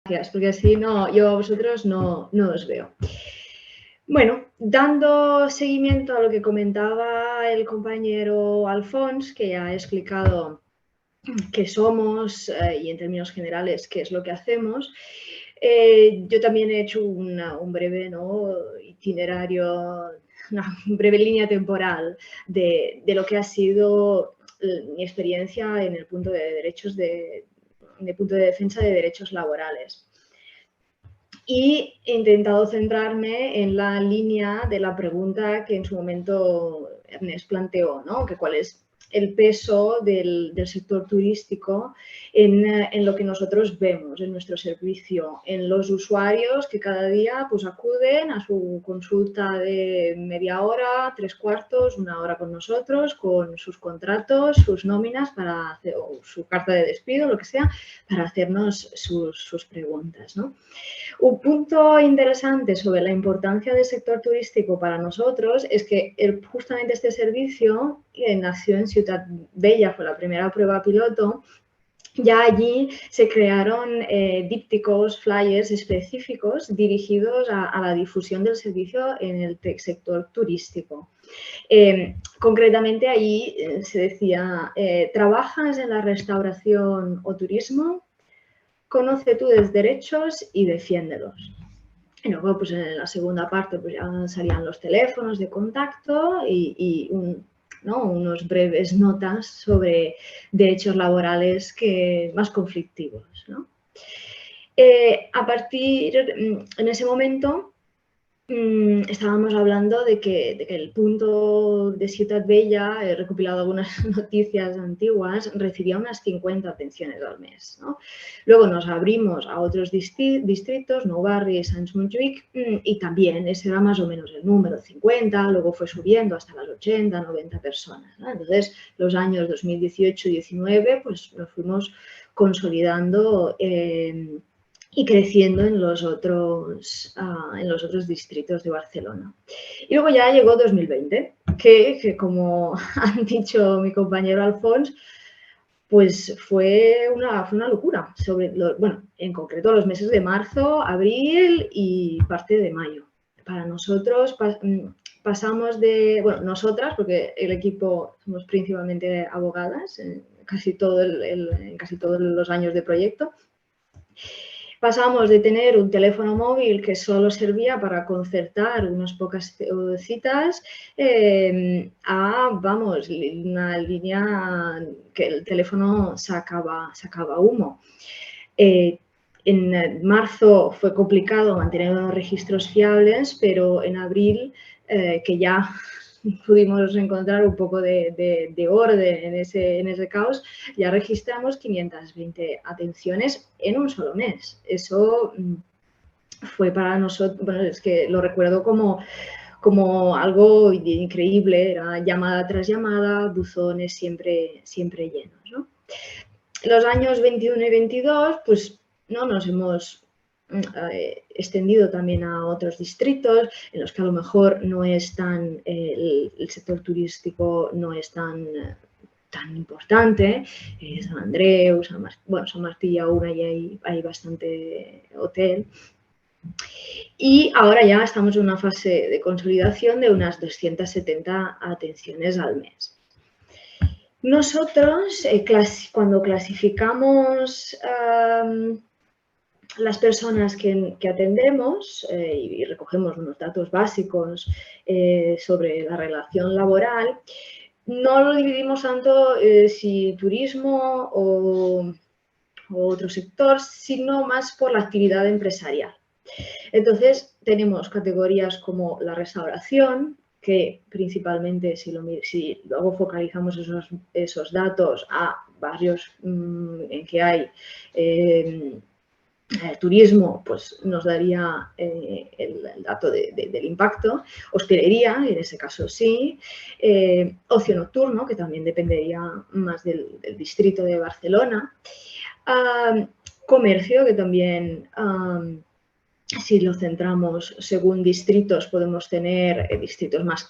Gracias, porque así yo a vosotros no os veo. Bueno, dando seguimiento a lo que comentaba el compañero Alfons, que ya ha explicado qué somos y en términos generales qué es lo que hacemos, yo también he hecho un breve itinerario, una breve línea temporal de lo que ha sido mi experiencia en el punto de defensa de derechos laborales. Y he intentado centrarme en la línea de la pregunta que en su momento Ernest planteó, ¿no? Que cuál es el peso del sector turístico en lo que nosotros vemos, en nuestro servicio, en los usuarios que cada día pues, acuden a su consulta de media hora, 3/4, 1 hora con nosotros, con sus contratos, sus nóminas para hacer, o su carta de despido, lo que sea, para hacernos sus preguntas, ¿no? Un punto interesante sobre la importancia del sector turístico para nosotros es que justamente este servicio nació en Ciutat Vella, fue la primera prueba piloto. Ya allí se crearon dípticos, flyers específicos dirigidos a la difusión del servicio en el sector turístico. Concretamente allí se decía, ¿trabajas en la restauración o turismo? Conoce tus derechos y defiéndelos. Y luego, pues en la segunda parte, pues ya salían los teléfonos de contacto y unos breves notas sobre derechos laborales más conflictivos, ¿no? En ese momento, estábamos hablando de que el punto de Ciutat Vella, he recopilado algunas noticias antiguas, recibía unas 50 atenciones al mes, ¿no? Luego nos abrimos a otros distritos, Nou Barris, Sants Montjuïc, y también ese era más o menos el número, 50, luego fue subiendo hasta las 80, 90 personas, ¿no? Entonces, los años 2018-19, pues nos fuimos consolidando y creciendo en los otros distritos de Barcelona. Y luego ya llegó 2020, que como han dicho mi compañero Alfons, pues fue una locura. En concreto los meses de marzo, abril y parte de mayo. Para nosotros pasamos nosotras, porque el equipo somos principalmente abogadas, en casi todos los años de proyecto. Pasamos de tener un teléfono móvil que solo servía para concertar unas pocas citas a, una línea que el teléfono sacaba humo. En marzo fue complicado mantener unos registros fiables, pero en abril, que ya pudimos encontrar un poco de orden en ese caos, ya registramos 520 atenciones en un solo mes. Eso fue para nosotros, es que lo recuerdo como algo increíble, era llamada tras llamada, buzones siempre llenos, ¿no? Los años 21 y 22, pues nos hemos extendido también a otros distritos en los que a lo mejor no es el sector turístico no es tan importante, San Andreu, San Martí aún hay bastante hotel. Y ahora ya estamos en una fase de consolidación de unas 270 atenciones al mes. Nosotros, cuando clasificamos las personas que atendemos y recogemos unos datos básicos sobre la relación laboral, no lo dividimos tanto si turismo o otro sector, sino más por la actividad empresarial. Entonces, tenemos categorías como la restauración, que principalmente, si luego focalizamos esos datos a barrios en que hay turismo, pues nos daría el dato del impacto. Hostelería, en ese caso sí. Ocio nocturno, que también dependería más del distrito de Barcelona. Comercio, que también Si lo centramos según distritos, podemos tener distritos más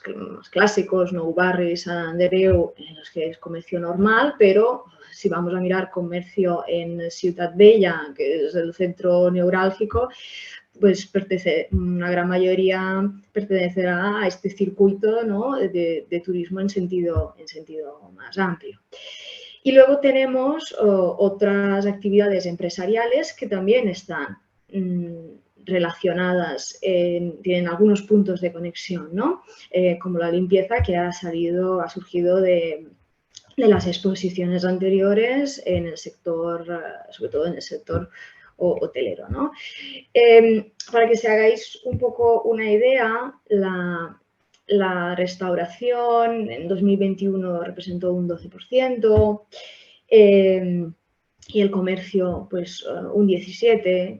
clásicos, Nou Barris, Sant Andreu, en los que es comercio normal, pero si vamos a mirar comercio en Ciutat Vella, que es el centro neurálgico, pues una gran mayoría pertenecerá a este circuito, ¿no?, de turismo en sentido más amplio. Y luego tenemos otras actividades empresariales que también están relacionadas, tienen algunos puntos de conexión, ¿no? Como la limpieza, que ha surgido de las exposiciones anteriores en el sector, sobre todo en el sector hotelero, ¿no? Para que se hagáis un poco una idea, la restauración en 2021 representó un 12%, y el comercio pues un 17%,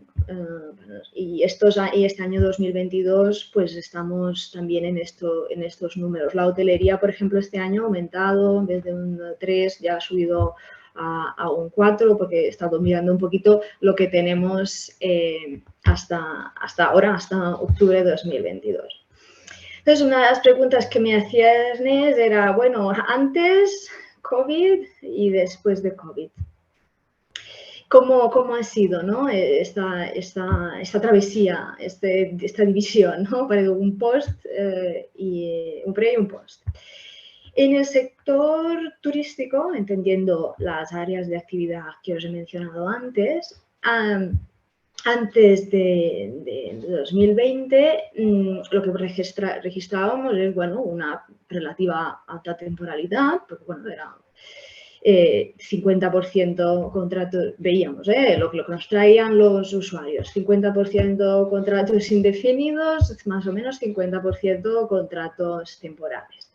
y este año 2022 pues estamos también en estos números. La hotelería, por ejemplo, este año ha aumentado, en vez de un 3 ya ha subido a un 4, porque he estado mirando un poquito lo que tenemos hasta ahora, hasta octubre de 2022. Entonces, una de las preguntas que me hacía Ernest era, bueno, antes COVID y después de COVID. ¿Cómo ha sido, ¿no?, esta travesía, esta división, ¿no?, para un post y un pre y un post? En el sector turístico, entendiendo las áreas de actividad que os he mencionado antes, antes de 2020, lo que registrábamos es, bueno, una relativa alta temporalidad, porque, bueno, era 50% contratos, veíamos lo que nos traían los usuarios, 50% contratos indefinidos, más o menos 50% contratos temporales.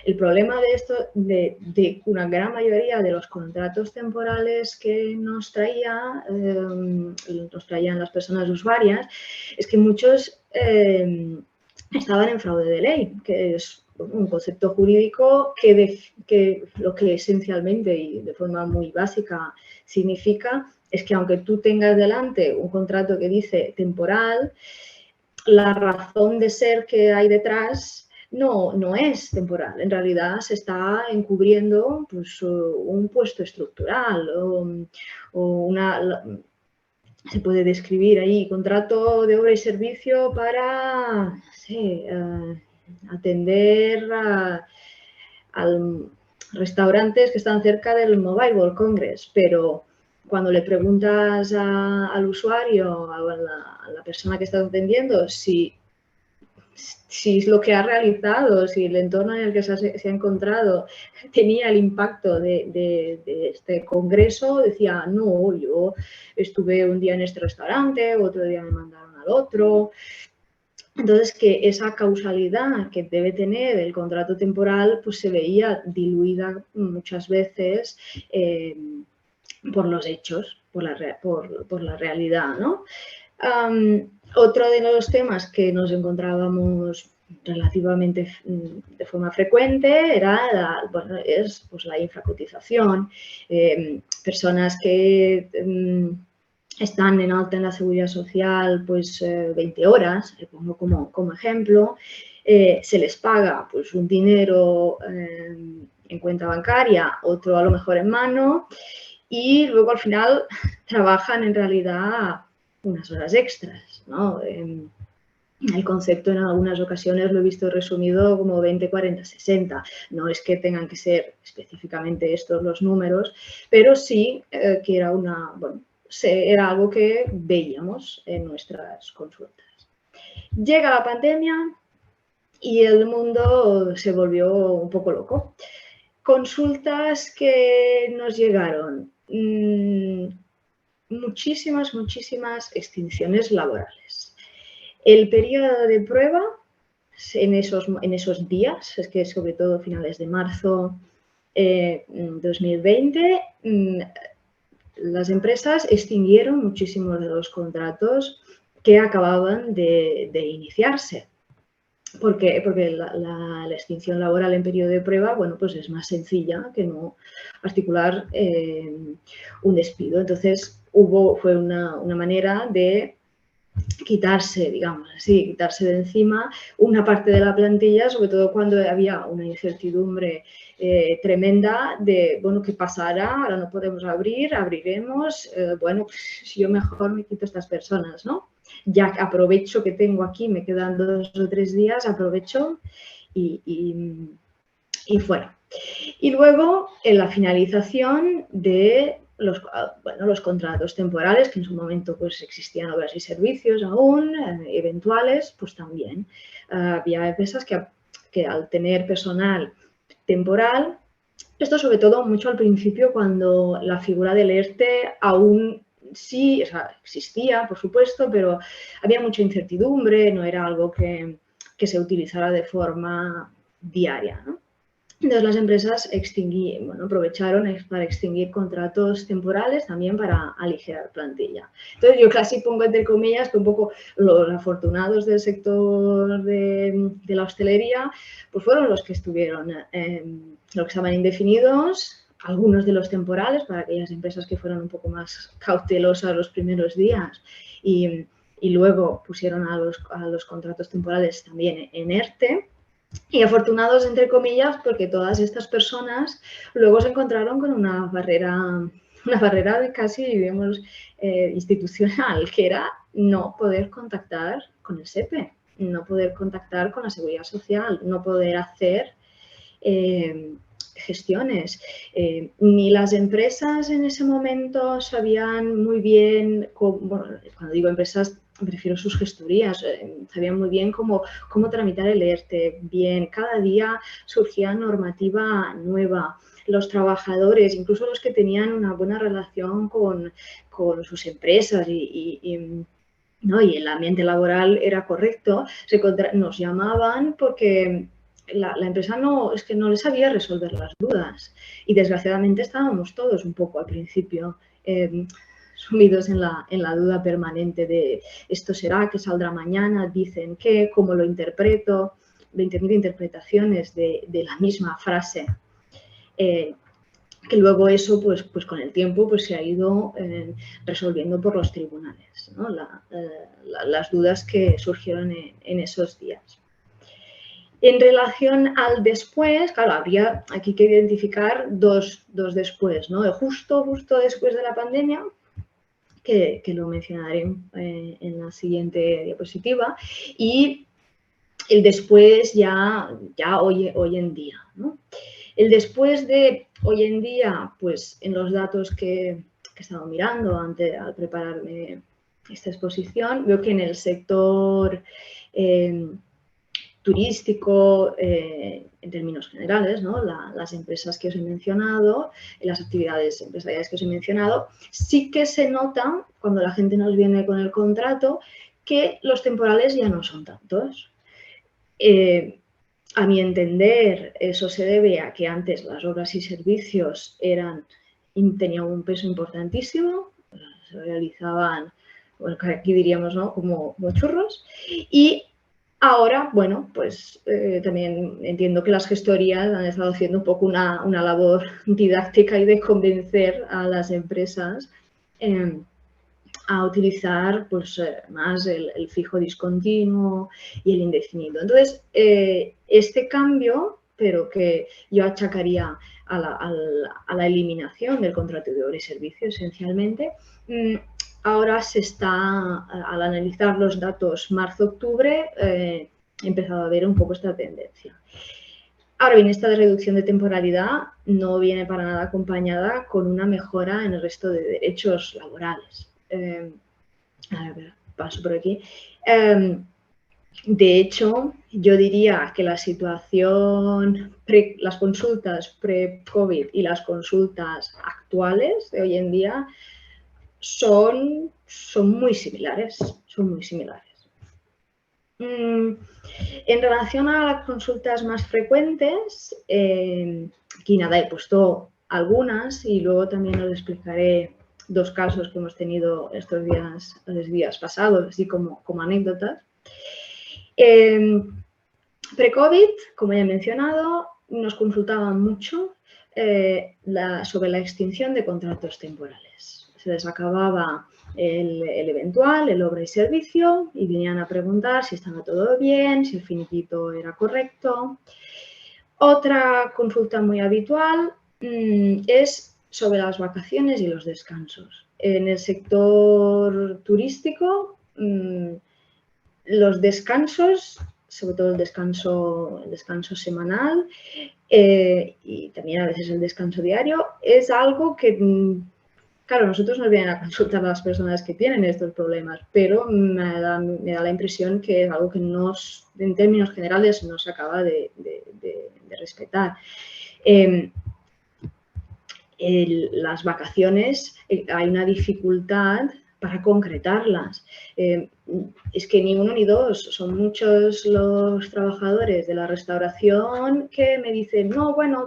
El problema de esto, de una gran mayoría de los contratos temporales que nos traían las personas usuarias, es que muchos estaban en fraude de ley, que es un concepto jurídico que lo que esencialmente y de forma muy básica significa es que aunque tú tengas delante un contrato que dice temporal, la razón de ser que hay detrás no es temporal. En realidad se está encubriendo pues, un puesto estructural o se puede describir ahí contrato de obra y servicio para, no sé, atender a restaurantes que están cerca del Mobile World Congress, pero cuando le preguntas al usuario, a la persona que estás atendiendo, si lo que ha realizado, si el entorno en el que se ha encontrado tenía el impacto de este congreso, decía, no, yo estuve un día en este restaurante, otro día me mandaron al otro. Entonces, que esa causalidad que debe tener el contrato temporal, pues se veía diluida muchas veces por los hechos, por la realidad, ¿no? Otro de los temas que nos encontrábamos relativamente de forma frecuente era la infracotización. Personas que están en alta en la seguridad social pues 20 horas, le pongo como ejemplo, se les paga pues un dinero en cuenta bancaria, otro a lo mejor en mano, y luego al final trabajan en realidad unas horas extras, ¿no? El concepto en algunas ocasiones lo he visto resumido como 20, 40, 60. No es que tengan que ser específicamente estos los números, pero sí que era algo que veíamos en nuestras consultas. Llega la pandemia y el mundo se volvió un poco loco. Consultas que nos llegaron, muchísimas extinciones laborales. El periodo de prueba, en esos días, es que sobre todo finales de marzo 2020, las empresas extinguieron muchísimos de los contratos que acababan de iniciarse. Porque la extinción laboral en periodo de prueba, bueno, pues es más sencilla que no articular un despido. Entonces, fue una manera de quitarse, digamos así, quitarse de encima una parte de la plantilla, sobre todo cuando había una incertidumbre tremenda de, bueno, ¿qué pasará? Ahora no podemos abrir, abriremos, bueno, pues yo mejor me quito a estas personas, ¿no? Ya aprovecho que tengo aquí, me quedan 2 o 3 días, aprovecho y fuera. Y luego, en la finalización de los contratos temporales, que en su momento pues, existían obras y servicios aún, eventuales, pues también. Había empresas que al tener personal temporal, esto sobre todo mucho al principio cuando la figura del ERTE aún sí, o sea, existía, por supuesto, pero había mucha incertidumbre, no era algo que se utilizara de forma diaria, ¿no? Entonces las empresas aprovecharon para extinguir contratos temporales también para aligerar plantilla. Entonces yo casi pongo entre comillas que un poco los afortunados del sector de la hostelería pues fueron los que estuvieron, los que estaban indefinidos, algunos de los temporales para aquellas empresas que fueron un poco más cautelosas los primeros días y luego pusieron a los contratos temporales también en ERTE. Y afortunados, entre comillas, porque todas estas personas luego se encontraron con una barrera de casi, digamos, institucional, que era no poder contactar con el SEPE, no poder contactar con la Seguridad Social, no poder hacer gestiones. Ni las empresas en ese momento sabían muy bien, cuando digo empresas, prefiero sus gestorías, sabían muy bien cómo tramitar el ERTE bien. Cada día surgía normativa nueva. Los trabajadores, incluso los que tenían una buena relación con sus empresas ¿no? Y el ambiente laboral era correcto, nos llamaban porque la empresa no les sabía resolver las dudas y desgraciadamente estábamos todos un poco al principio sumidos en la duda permanente de esto será, que saldrá mañana, dicen que, cómo lo interpreto, 20.000 interpretaciones de la misma frase. Que luego eso, pues con el tiempo, pues se ha ido resolviendo por los tribunales, ¿no? Las dudas que surgieron en esos días. En relación al después, claro, habría aquí que identificar dos después, ¿no? Justo después de la pandemia, que lo mencionaré en la siguiente diapositiva, y el después ya hoy en día, ¿no? El después de hoy en día, pues en los datos que he estado mirando al prepararme esta exposición, veo que en el sector turístico, en términos generales, ¿no? Las empresas que os he mencionado, las actividades empresariales que os he mencionado, sí que se nota cuando la gente nos viene con el contrato que los temporales ya no son tantos. A mi entender, eso se debe a que antes las obras y servicios tenían un peso importantísimo, se realizaban, bueno, aquí diríamos, ¿no? como churros, y ahora, bueno, pues también entiendo que las gestorías han estado haciendo un poco una labor didáctica y de convencer a las empresas a utilizar pues, más el fijo discontinuo y el indefinido. Entonces, este cambio, pero que yo achacaría a la eliminación del contrato de obra y servicio esencialmente, ahora se está, al analizar los datos marzo-octubre, he empezado a ver un poco esta tendencia. Ahora bien, esta reducción de temporalidad no viene para nada acompañada con una mejora en el resto de derechos laborales. A ver, paso por aquí. De hecho, yo diría que la situación, las consultas pre-COVID y las consultas actuales de hoy en día son muy similares, En relación a las consultas más frecuentes, aquí nada, he puesto algunas y luego también os explicaré dos casos que hemos tenido estos días pasados, así como anécdotas. Pre-COVID, como ya he mencionado, nos consultaban mucho sobre la extinción de contratos temporales. se les acababa el eventual, el obra y servicio, y venían a preguntar si estaba todo bien, si el finiquito era correcto. Otra consulta muy habitual es sobre las vacaciones y los descansos. En el sector turístico, los descansos, sobre todo el descanso semanal y también a veces el descanso diario, es algo que, claro, nosotros nos vienen a consultar a las personas que tienen estos problemas, pero me da la impresión que es algo que en términos generales no se acaba de respetar. Las vacaciones, hay una dificultad para concretarlas. Es que ni uno ni dos, son muchos los trabajadores de la restauración que me dicen, no, bueno,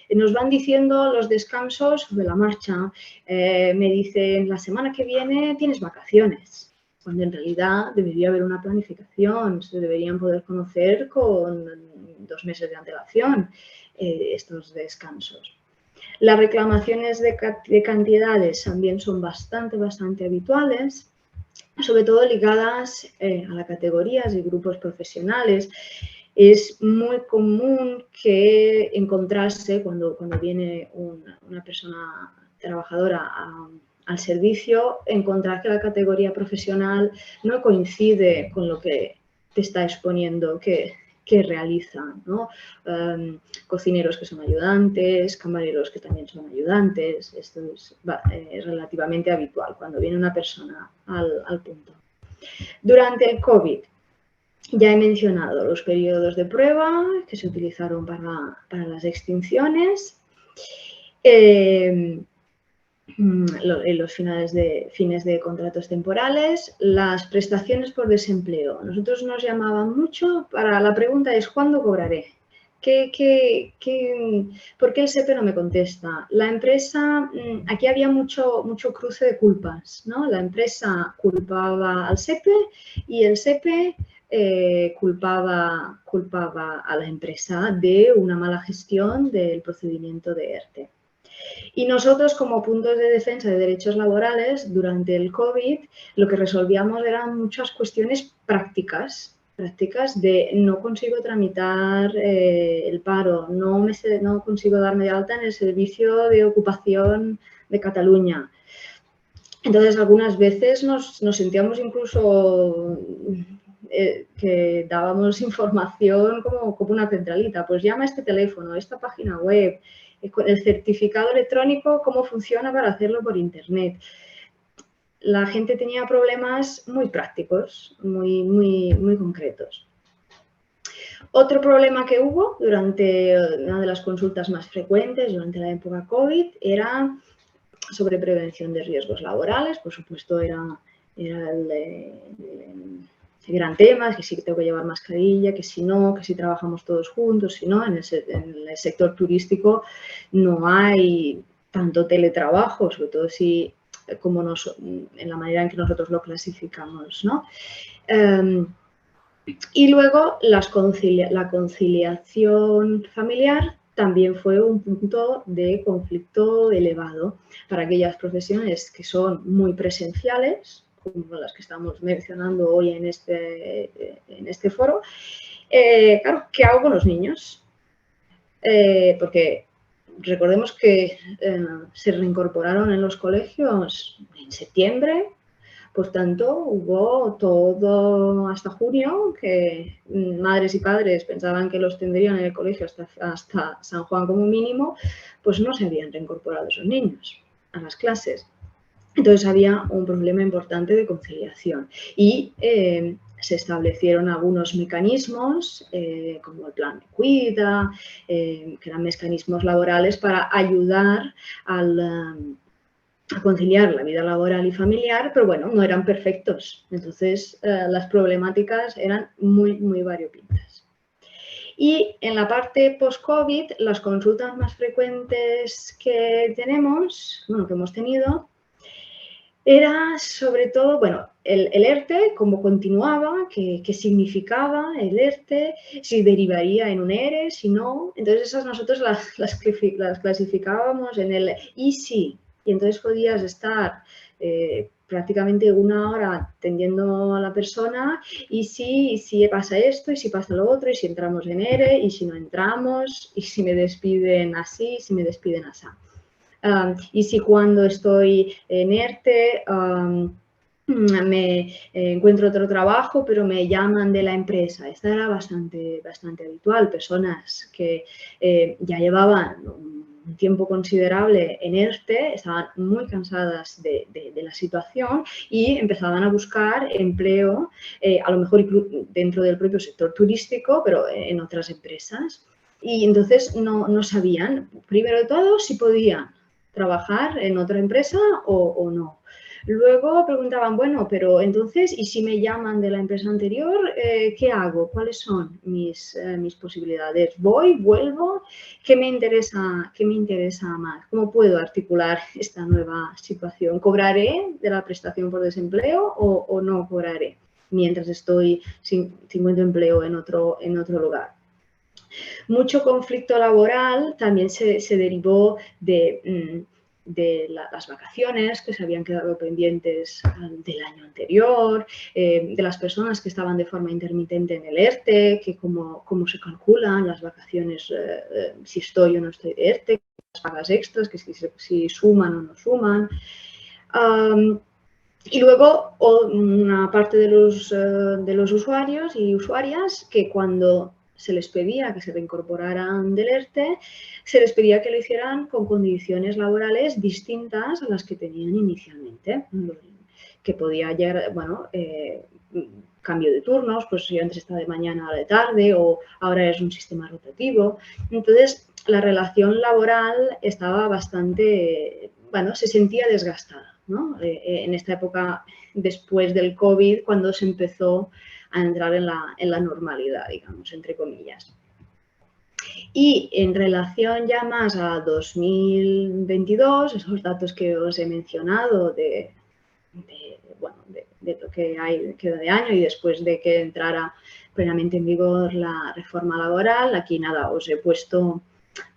nos van diciendo los descansos sobre la marcha. Me dicen, la semana que viene tienes vacaciones, cuando en realidad debería haber una planificación, se deberían poder conocer con 2 meses de antelación estos descansos. Las reclamaciones de cantidades también son bastante habituales, sobre todo ligadas a las categorías y grupos profesionales. Es muy común que encontrarse cuando viene una persona trabajadora al servicio, encontrar que la categoría profesional no coincide con lo que te está exponiendo que realizan, ¿no? Cocineros que son ayudantes, camareros que también son ayudantes. Esto es relativamente habitual cuando viene una persona al punto. Durante el COVID, ya he mencionado los periodos de prueba que se utilizaron para las extinciones. Los fines de contratos temporales, las prestaciones por desempleo. Nosotros nos llamaban mucho para la pregunta es ¿cuándo cobraré? ¿Por qué el SEPE no me contesta? La empresa, aquí había mucho cruce de culpas, ¿no? La empresa culpaba al SEPE y el SEPE culpaba a la empresa de una mala gestión del procedimiento de ERTE. Y nosotros, como puntos de defensa de derechos laborales, durante el COVID, lo que resolvíamos eran muchas cuestiones prácticas de no consigo tramitar el paro, no consigo darme de alta en el servicio de ocupación de Cataluña. Entonces, algunas veces nos sentíamos incluso que dábamos información como una centralita. Pues llama a este teléfono, esta página web, el certificado electrónico, cómo funciona para hacerlo por internet. La gente tenía problemas muy prácticos, muy concretos. Otro problema que hubo durante una de las consultas más frecuentes durante la época COVID era sobre prevención de riesgos laborales. Por supuesto, era el gran tema, que sí que tengo que llevar mascarilla, que si no, que si trabajamos todos juntos, si no, en el sector turístico no hay tanto teletrabajo, sobre todo si en la manera en que nosotros lo clasificamos, ¿no? Y luego la conciliación familiar también fue un punto de conflicto elevado para aquellas profesiones que son muy presenciales, como las que estamos mencionando hoy en este foro. Claro, ¿qué hago con los niños? Porque recordemos que se reincorporaron en los colegios en septiembre. Por tanto, hubo todo hasta junio que madres y padres pensaban que los tendrían en el colegio hasta San Juan como mínimo, pues no se habían reincorporado esos niños a las clases. Entonces había un problema importante de conciliación y se establecieron algunos mecanismos como el plan de cuida, que eran mecanismos laborales para ayudar a conciliar la vida laboral y familiar, pero bueno, no eran perfectos. Entonces, las problemáticas eran muy variopintas. Y en la parte post-COVID, las consultas más frecuentes que hemos tenido, era sobre todo, bueno, el ERTE, cómo continuaba, qué significaba el ERTE, si derivaría en un ERE, si no. Entonces, esas nosotros las clasificábamos en el y si. y entonces podías estar prácticamente una hora atendiendo a la persona y si pasa esto, y si pasa lo otro, y si entramos en ERE, y si no entramos, y si me despiden así, si me despiden así. Y si cuando estoy en ERTE me encuentro otro trabajo, pero me llaman de la empresa. Esta era bastante habitual. Personas que ya llevaban un tiempo considerable en ERTE, estaban muy cansadas de la situación y empezaban a buscar empleo, a lo mejor dentro del propio sector turístico, pero en otras empresas. Y entonces no sabían, primero de todo, si podían trabajar en otra empresa o no. Luego preguntaban, bueno, pero entonces, ¿y si me llaman de la empresa anterior, qué hago? ¿Cuáles son mis posibilidades? ¿Voy? ¿Vuelvo? ¿Qué me interesa más? ¿Cómo puedo articular esta nueva situación? ¿Cobraré de la prestación por desempleo o no cobraré mientras estoy sin encuentro empleo en otro lugar? Mucho conflicto laboral también se derivó de las vacaciones que se habían quedado pendientes del año anterior, de las personas que estaban de forma intermitente en el ERTE, que cómo se calculan las vacaciones, si estoy o no estoy de ERTE, las pagas extras, que si suman o no suman. Y luego una parte de los usuarios y usuarias que cuando se les pedía que se reincorporaran del ERTE, se les pedía que lo hicieran con condiciones laborales distintas a las que tenían inicialmente, que podía llegar, bueno, cambio de turnos, pues yo antes estaba de mañana, ahora de tarde, o ahora es un sistema rotativo. Entonces, la relación laboral estaba bastante, bueno, se sentía desgastada, ¿no? En esta época, después del COVID, cuando se empezó a entrar en la normalidad, digamos, entre comillas. Y en relación ya más a 2022, esos datos que os he mencionado de lo que hay queda de año y después de que entrara plenamente en vigor la reforma laboral, aquí nada, os he puesto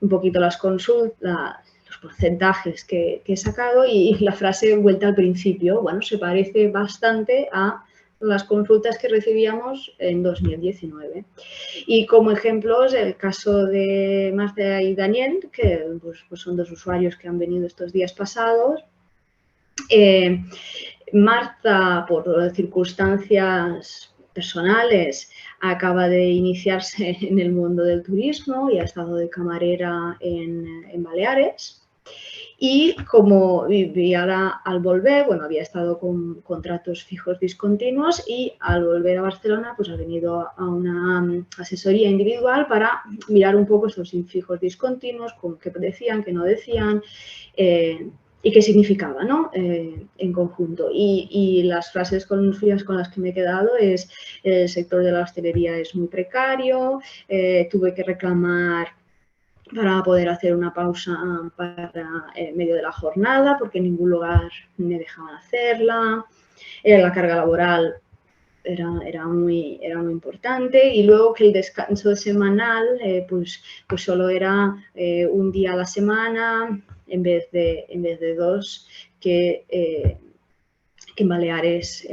un poquito las consultas, los porcentajes que he sacado y la frase vuelta al principio, bueno, se parece bastante a las consultas que recibíamos en 2019. Y como ejemplos, el caso de Marta y Daniel, que pues son dos usuarios que han venido estos días pasados. Marta, por circunstancias personales, acaba de iniciarse en el mundo del turismo y ha estado de camarera en Baleares. Y ahora al volver, bueno, había estado con contratos fijos discontinuos y al volver a Barcelona, pues ha venido a una asesoría individual para mirar un poco estos fijos discontinuos, qué decían, qué no decían, y qué significaba, ¿no? En conjunto. Y las frases suyas con las que me he quedado es: el sector de la hostelería es muy precario, tuve que reclamar para poder hacer una pausa para medio de la jornada porque en ningún lugar me dejaban hacerla, la carga laboral era muy importante y luego que el descanso semanal pues solo era un día a la semana en vez de dos, que en Baleares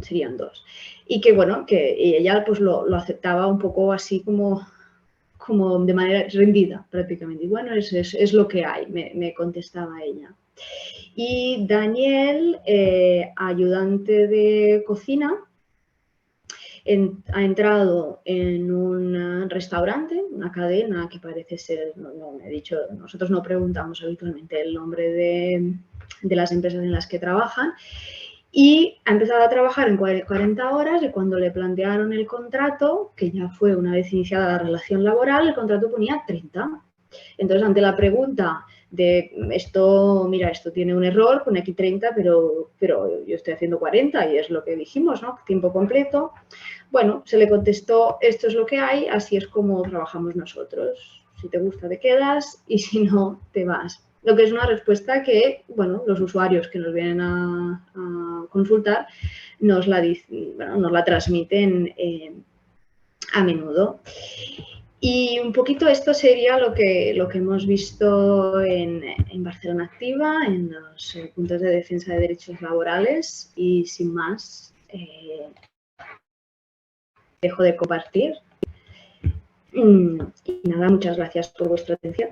serían dos. Y que bueno, que ella pues lo aceptaba un poco así como de manera rendida prácticamente. Y bueno, es lo que hay, me contestaba ella. Y Daniel, ayudante de cocina, ha entrado en un restaurante, una cadena que parece ser, no me he dicho, nosotros no preguntamos habitualmente el nombre de las empresas en las que trabajan, y ha empezado a trabajar en 40 horas y cuando le plantearon el contrato, que ya fue una vez iniciada la relación laboral, el contrato ponía 30. Entonces, ante la pregunta de esto, mira, esto tiene un error, pone aquí 30, pero yo estoy haciendo 40 y es lo que dijimos, ¿no? Tiempo completo. Bueno, se le contestó, esto es lo que hay, así es como trabajamos nosotros. Si te gusta, te quedas y si no, te vas. Lo que es una respuesta que, bueno, los usuarios que nos vienen a consultar nos la transmiten a menudo. Y un poquito esto sería lo que hemos visto en Barcelona Activa, en los puntos de defensa de derechos laborales, y sin más, dejo de compartir. Y nada, muchas gracias por vuestra atención.